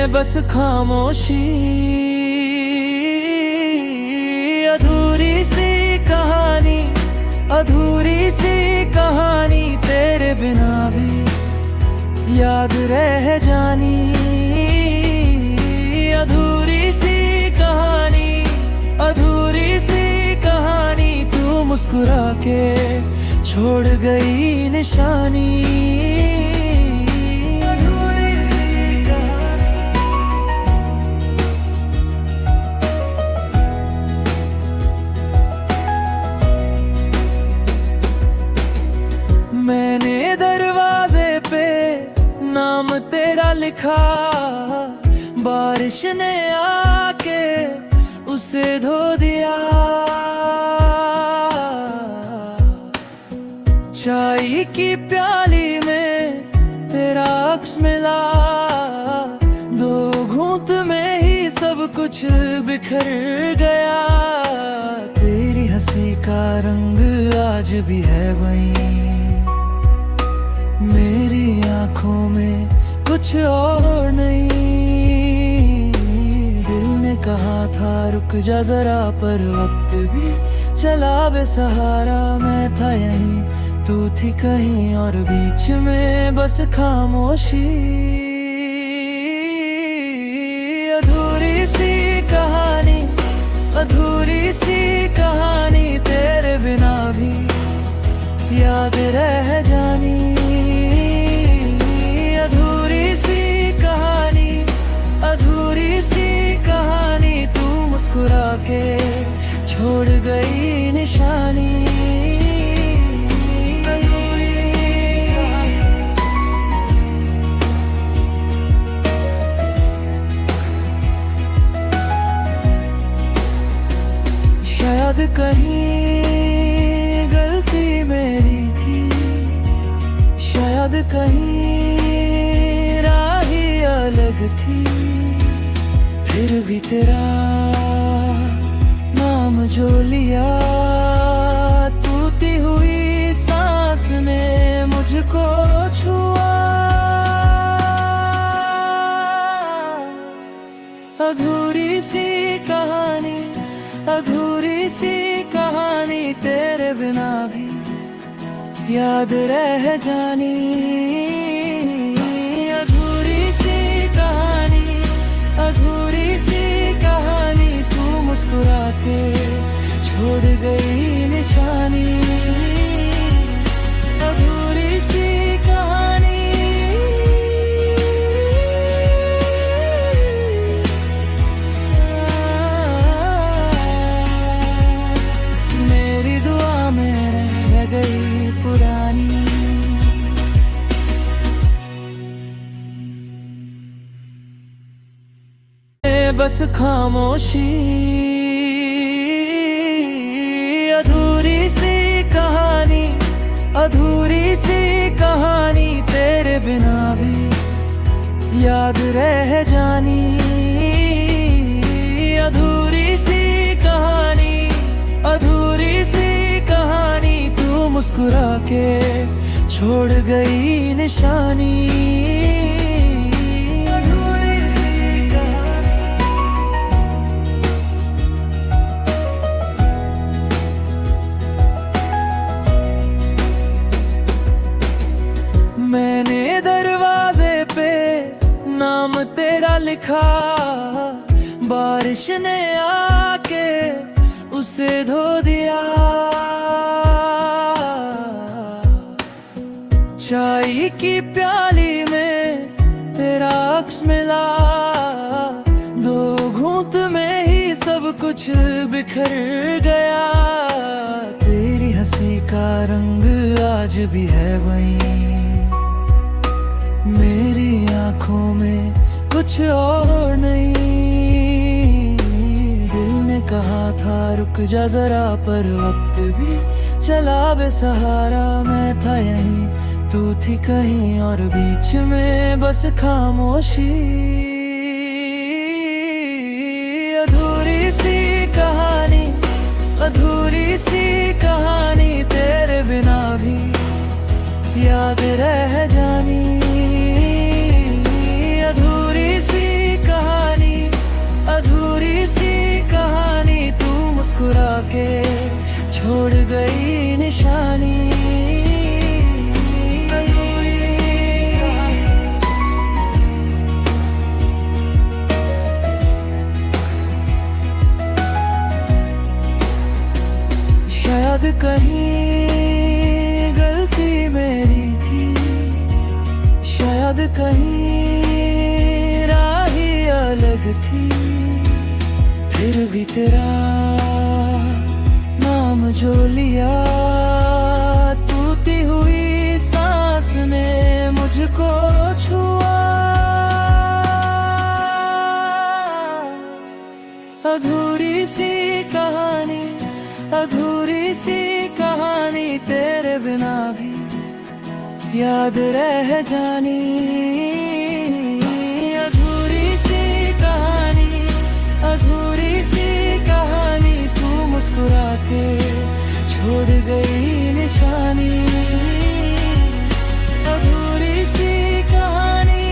में बस खामोशी, अधूरी सी कहानी, अधूरी सी कहानी तेरे बिना भी याद रह जानी। अधूरी सी कहानी, अधूरी सी कहानी, तू मुस्कुरा के छोड़ गई निशानी। मैंने दरवाजे पे नाम तेरा लिखा, बारिश ने आके उसे धो दिया। चाय की प्याली में तेरा अक्स मिला, दो घूंट में ही सब कुछ बिखर गया। तेरी हंसी का रंग आज भी है वहीं, मेरी आंखों में कुछ और नहीं। दिल ने कहा था रुक जा जरा, पर वक्त भी चला बेसहारा। मैं था यहीं, तू थी कहीं और बीच में बस खामोशी। अधूरी सी कहानी, अधूरी सी कहानी तेरे बिना भी याद रह जानी। अधूरी सी कहानी, अधूरी सी कहानी, तू मुस्कुरा के छोड़ गई निशानी। शायद कहीं गलती मेरी थी, शायद कहीं राही अलग थी। फिर भी तेरा नाम जो लिया, टूटी हुई सांस ने मुझको छुआ। अधूरी सी कहानी, अधूरी सी कहानी तेरे बिना भी याद रह जानी। अधूरी सी कहानी, अधूरी सी कहानी, तू मुस्कुरा के छोड़ गई निशानी। अधूरी सी कहानी, मेरी दुआ में रह गई पुरानी। बस खामोशी, अधूरी सी कहानी, अधूरी सी कहानी तेरे बिना भी याद रह जानी। अधूरी सी कहानी, अधूरी सी कहानी, तू मुस्कुरा के छोड़ गई निशानी। मैंने दरवाजे पे नाम तेरा लिखा, बारिश ने आके उसे धो दिया। चाय की प्याली में तेरा अक्स मिला, दो घूंट में ही सब कुछ बिखर गया। तेरी हंसी का रंग आज भी है वहीं, मेरी आंखों में कुछ और नहीं। दिल ने कहा था रुक जा जरा, पर वक्त भी चला बेसहारा। मैं था यहीं, तू थी कहीं और बीच में बस खामोशी। अधूरी सी कहानी, अधूरी सी कहानी तेरे बिना भी याद रह जानी। अधूरी सी गई निशानी। शायद कहीं गलती मेरी थी, शायद कहीं राह ही अलग थी, फिर भी तेरा नाम जो लिया, टूटी हुई सांस ने मुझको छुआ। अधूरी सी कहानी, अधूरी सी कहानी तेरे बिना भी याद रह जानी। अधूरी सी कहानी, अधूरी सी कहानी, तू मुस्कुरा के छोड़ गई निशानी। अधूरी सी कहानी,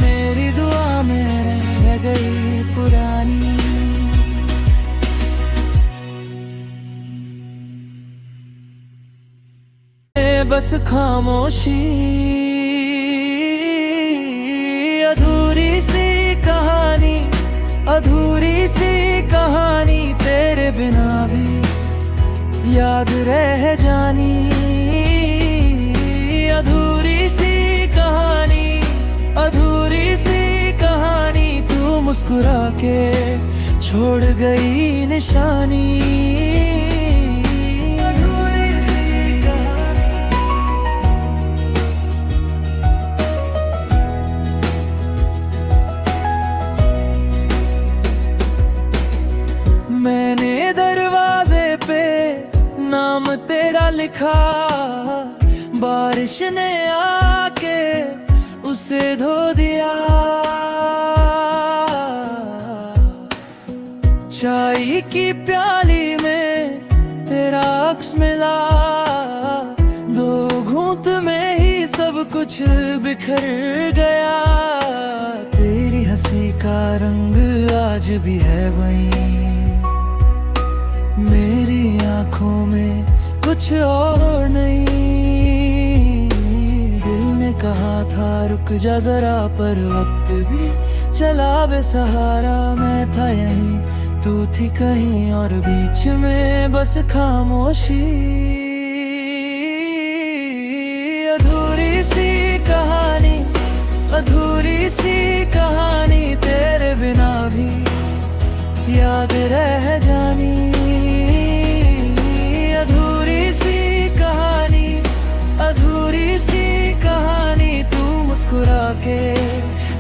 मेरी दुआ में रह गई पुरानी। बस खामोशी, अधूरी सी कहानी, अधूरी सी कहानी तेरे बिना भी याद रह जानी। अधूरी सी कहानी, अधूरी सी कहानी, तू मुस्कुरा के छोड़ गई निशानी। मैंने दरवाजे पे नाम तेरा लिखा, बारिश ने आके उसे धो दिया। चाय की प्याली में तेरा अक्स मिला, दो घूंट में ही सब कुछ बिखर गया। तेरी हंसी का रंग आज भी है वहीं, मेरी आंखों में कुछ और नहीं। दिल ने कहा था रुक जा जरा, पर वक्त भी चला बेसहारा। मैं था यहीं, तू थी कहीं और, बीच में बस खामोशी। अधूरी सी कहानी, अधूरी सी कहानी तेरे बिना भी याद रह जानी। अधूरी सी कहानी, अधूरी सी कहानी, तू मुस्कुरा के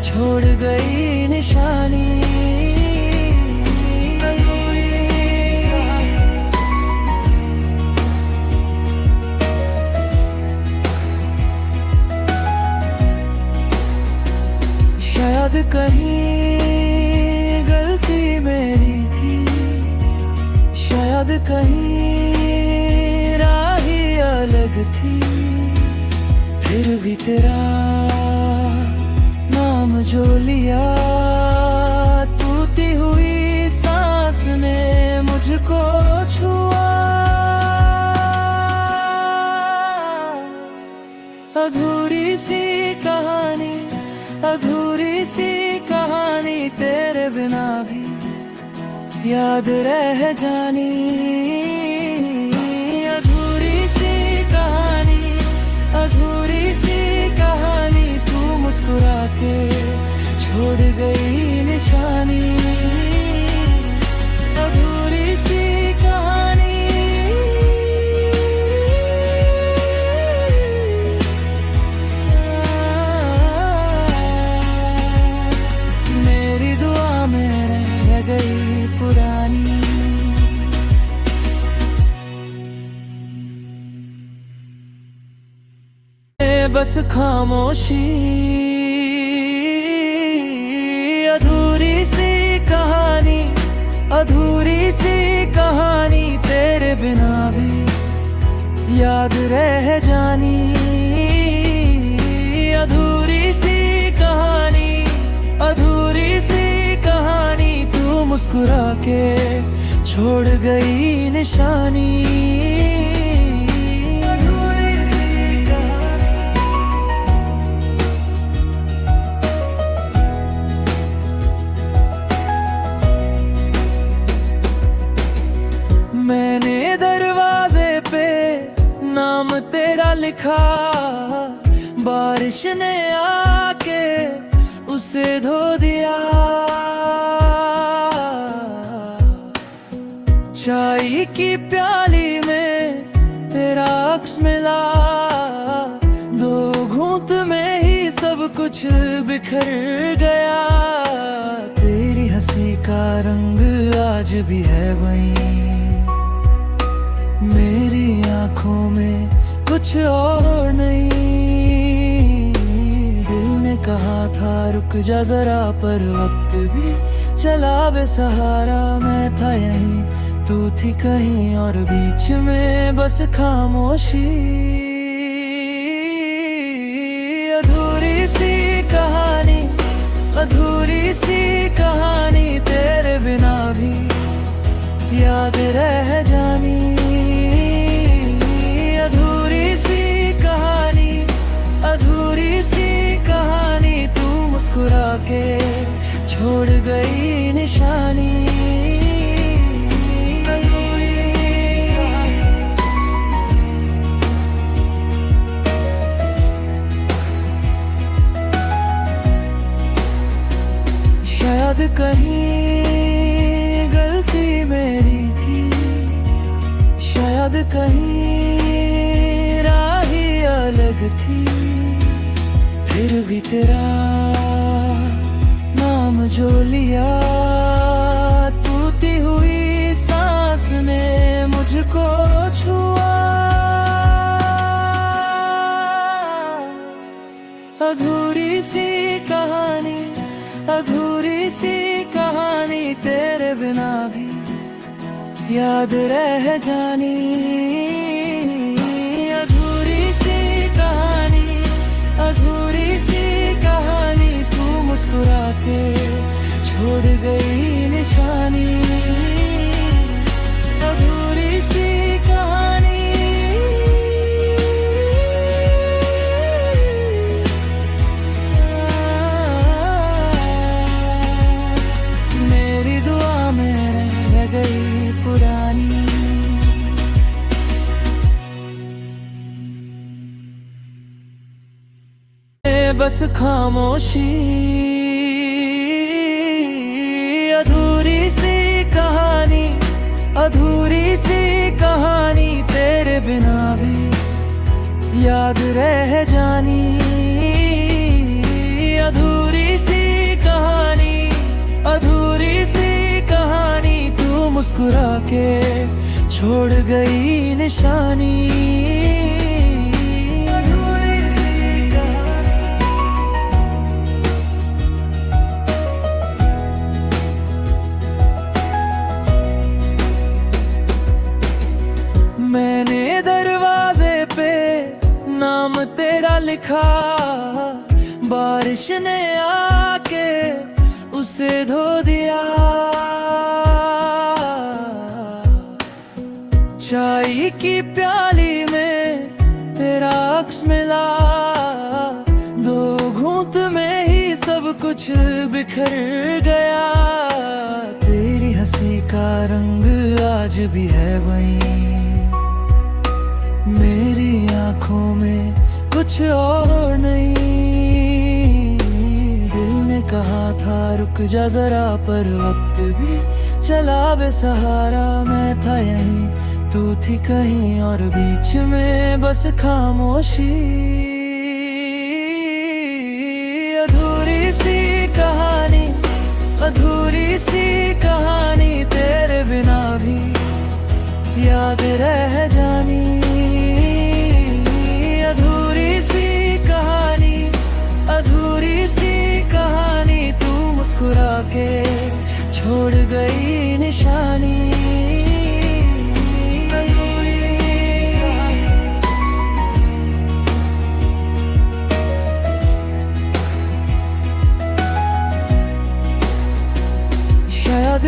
छोड़ गई निशानी। शायद कहीं गलती मेरी थी, शायद कहीं राह ही अलग थी, फिर भी तेरा नाम जो लिया, टूटी हुई सांस ने मुझको छुआ। अधूरी सी कहानी, अधूरी सी कहानी तेरे बिना भी याद रह जानी। अधूरी सी कहानी, अधूरी सी कहानी, तू मुस्कुरा के छोड़ गई निशानी। अधूरी सी कहानी, मेरी दुआ में रह गई पुरानी। बस खामोशी, अधूरी सी कहानी, अधूरी सी कहानी तेरे बिना भी याद रह जानी। अधूरी सी कहानी। मुस्कुरा के छोड़ गई निशानी। मैंने दरवाजे पे नाम तेरा लिखा, बारिश ने आके उसे धो दिया। चाय की प्याली में तेरा अक्स मिला, दो घूंट में ही सब कुछ बिखर गया। तेरी हंसी का रंग आज भी है वहीं, मेरी आंखों में कुछ और नहीं। दिल ने कहा था रुक जा जरा, पर वक्त भी चला बेसहारा। मैं था यहीं, तू थी कहीं और बीच में बस खामोशी। अधूरी सी कहानी, अधूरी सी कहानी, तेरे बिना भी याद रह जानी। अधूरी सी कहानी, अधूरी सी कहानी, तू मुस्कुरा के छोड़ गई निशानी। शायद कहीं गलती मेरी थी, शायद कहीं राही अलग थी। फिर भी तेरा नाम जो लिया, टूटी हुई सांस ने मुझको छुआ। अधूरी सी कहानी, अधूरी सी कहानी, तेरे बिना भी याद रह जानी। अधूरी सी कहानी, अधूरी सी कहानी, तू मुस्कुरा के छोड़ गई निशानी। अधूरी सी कहानी, मेरी दुआ में रह गई पुरानी। बस खामोशी। अधूरी सी कहानी, अधूरी सी कहानी, तेरे बिना भी याद रह जानी। अधूरी सी कहानी, अधूरी सी कहानी, तू मुस्कुरा के छोड़ गई निशानी। मैंने दरवाजे पे नाम तेरा लिखा, बारिश ने आके उसे धो दिया। चाय की प्याली में तेरा अक्स मिला, दो घूंट में ही सब कुछ बिखर गया। तेरी हंसी का रंग आज भी है वहीं, मेरी आंखों में कुछ और नहीं। दिल ने कहा था रुक जा जरा, पर वक्त भी चला बेसहारा। मैं था यहीं, तू थी कहीं और बीच में बस खामोशी। अधूरी सी कहानी, अधूरी सी कहानी, तेरे बिना भी याद रह जानी। अधूरी सी कहानी, अधूरी सी कहानी, तू मुस्कुरा के छोड़ गई निशानी। शायद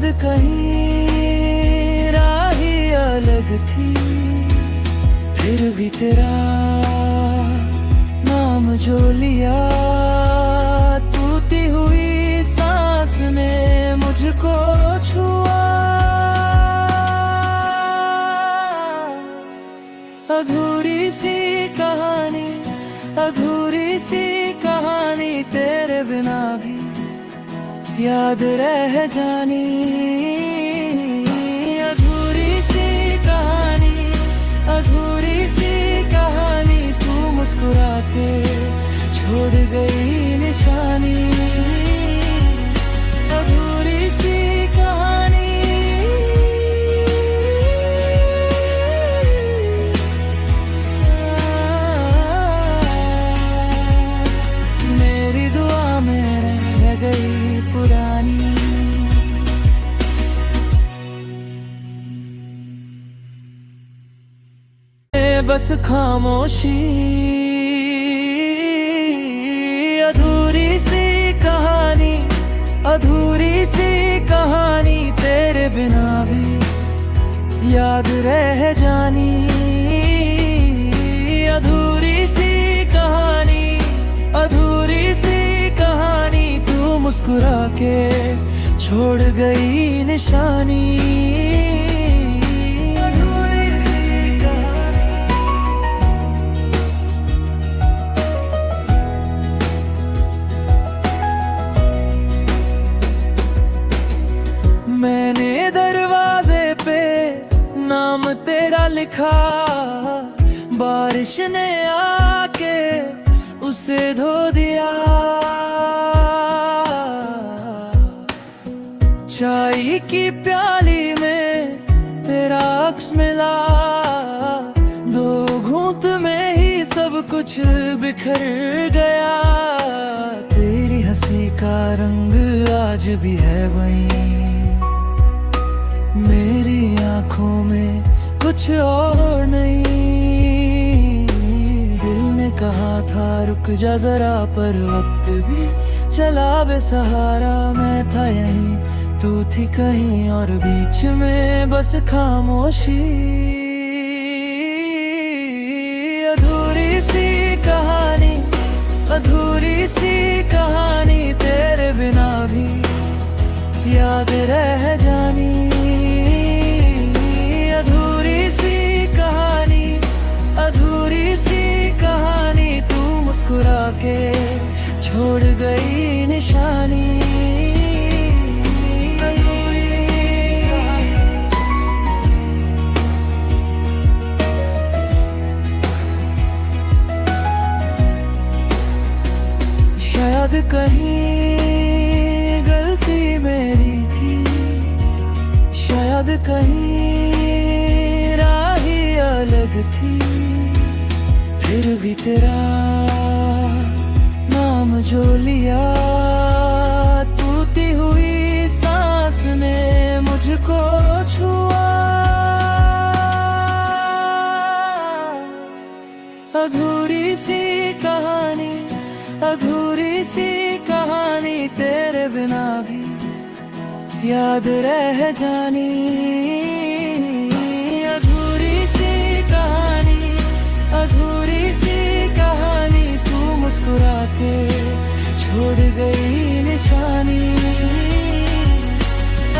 शायद कहीं राही अलग थी, फिर भी तेरा नाम जो लिया, टूटी हुई सांस ने मुझको छुआ। अधूरी सी कहानी, अधूरी सी कहानी तेरे बिना भी याद रह जानी। अधूरी सी कहानी, अधूरी सी कहानी, तू मुस्कुरा के छोड़ गई निशानी। अधूरी सी कहानी, मेरी दुआ में रह गई पुरानी। बस खामोशी, अधूरी सी कहानी, अधूरी सी कहानी तेरे बिना भी याद रह जानी। अधूरी सी कहानी, अधूरी सी कहानी, तू मुस्कुरा के छोड़ गई निशानी। मैंने दरवाजे पे नाम तेरा लिखा, बारिश ने आके उसे धो दिया। चाय की प्याली में तेरा अक्स मिला, दो घूंट में ही सब कुछ बिखर गया। तेरी हंसी का रंग आज भी है वहीं, मेरी आंखों में कुछ और नहीं। दिल ने कहा था रुक जा जरा, पर वक्त भी चला बेसहारा। मैं था यहीं, तू थी कहीं और, बीच में बस खामोशी। अधूरी सी कहानी, अधूरी सी कहानी तेरे बिना भी याद रह जानी। अधूरी सी कहानी, अधूरी सी कहानी, तू मुस्कुरा के छोड़ गई निशानी। शायद कहीं गलती मेरी थी, शायद कहीं राही अलग थी, फिर भी तेरा नाम जो लिया, टूटी हुई सांस ने मुझको छुआ। अधूरी सी कहानी, अधूरी सी कहानी तेरे बिना भी याद रह जानी। अधूरी सी कहानी, अधूरी सी कहानी, तू मुस्कुरा के छोड़ गई निशानी।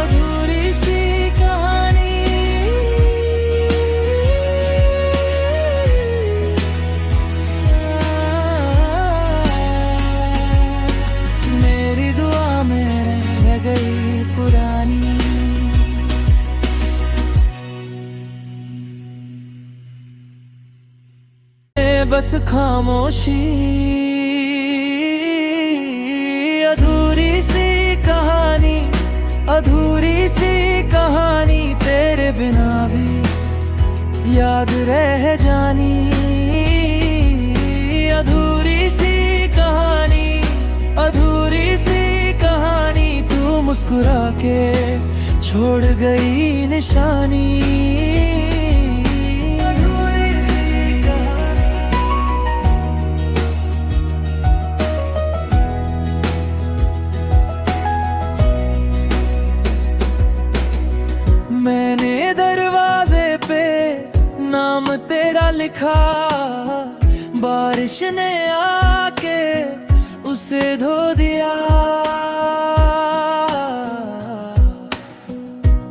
अधूरी सी कहानी, मेरी दुआ में रह गई पुरानी। बस खामोशी, अधूरी सी कहानी, अधूरी सी कहानी तेरे बिना भी याद रह जानी। अधूरी सी कहानी, अधूरी सी कहानी, तू मुस्कुरा के छोड़ गई निशानी। तेरा लिखा, बारिश ने आके उसे धो दिया।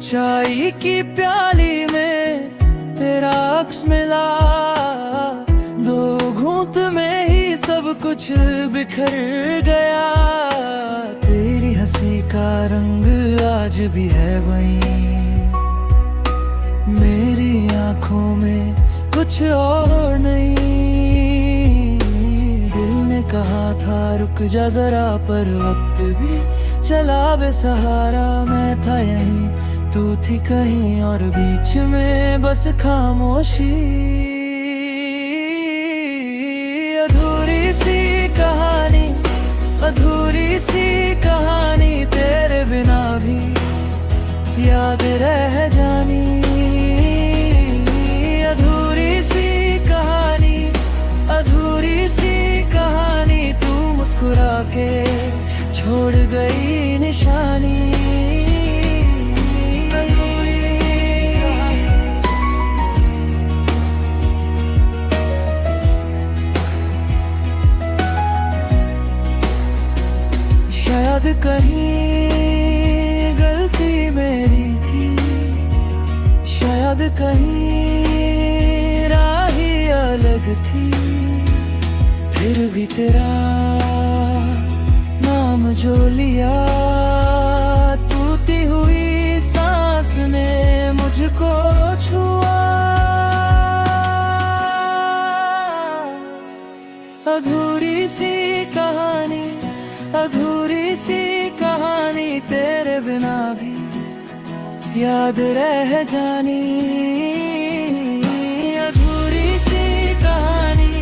चाय की प्याली में तेरा अक्स मिला, दो घूंट में ही सब कुछ बिखर गया। तेरी हंसी का रंग आज भी है वहीं, मेरी आंखों में कुछ और नहीं। दिल ने कहा था रुक जा जरा, पर वक्त भी चला बेसहारा। मैं था यहीं, तू थी कहीं, और बीच में बस खामोशी। अधूरी सी कहानी, अधूरी सी कहानी, तेरे बिना भी याद रह जानी। अधूरी सी कहानी, अधूरी सी कहानी, तू मुस्कुरा के छोड़ गई निशानी। शायद कहीं गलती मेरी थी, शायद कहीं राही अलग थी, फिर भी तेरा नाम जो लिया, टूटी हुई सांस ने मुझको छुआ। अधूरी सी कहानी, अधूरी सी कहानी, तेरे बिना भी याद रह जानी। अधूरी सी कहानी,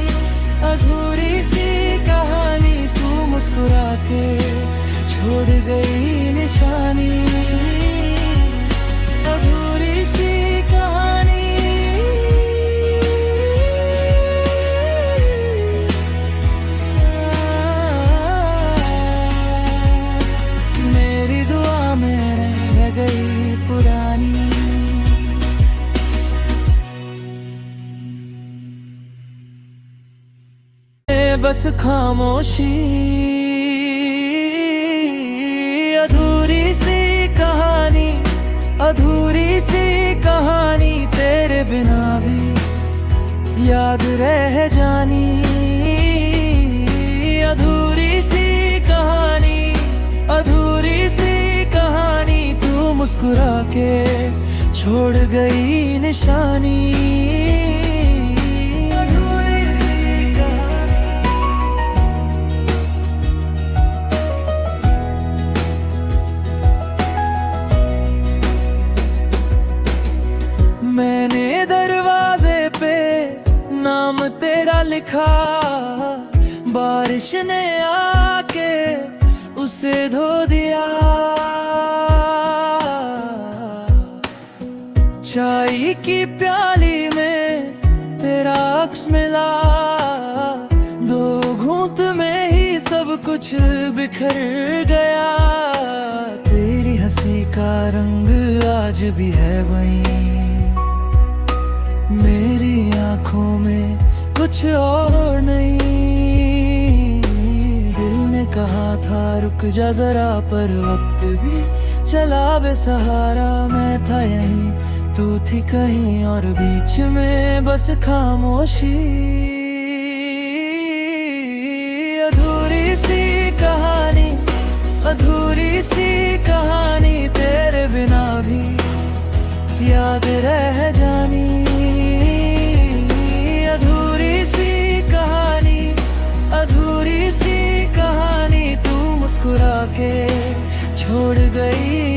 अधूरी सी कहानी, तू मुस्कुरा के छोड़ गई निशानी। अधूरी सी कहानी, मेरी दुआ में रह गई पुरानी। बस खामोशी, अधूरी सी कहानी, अधूरी सी कहानी, तेरे बिना भी याद रह जानी। अधूरी सी कहानी, अधूरी सी कहानी, तू मुस्कुरा के छोड़ गई निशानी। मैंने दरवाजे पे नाम तेरा लिखा, बारिश ने आके उसे धो दिया। चाय की प्याली में तेरा अक्स मिला, दो घूंट में ही सब कुछ बिखर गया। तेरी हंसी का रंग आज भी है वहीं, मेरी आंखों में कुछ और नहीं। दिल ने कहा था रुक जा जरा, पर वक्त भी चला बेसहारा। मैं था यहीं, तू थी कहीं, और बीच में बस खामोशी। अधूरी सी कहानी, अधूरी सी कहानी, तेरे बिना भी याद रह जानी। अधूरी सी कहानी, अधूरी सी कहानी, तू मुस्कुरा के छोड़ गई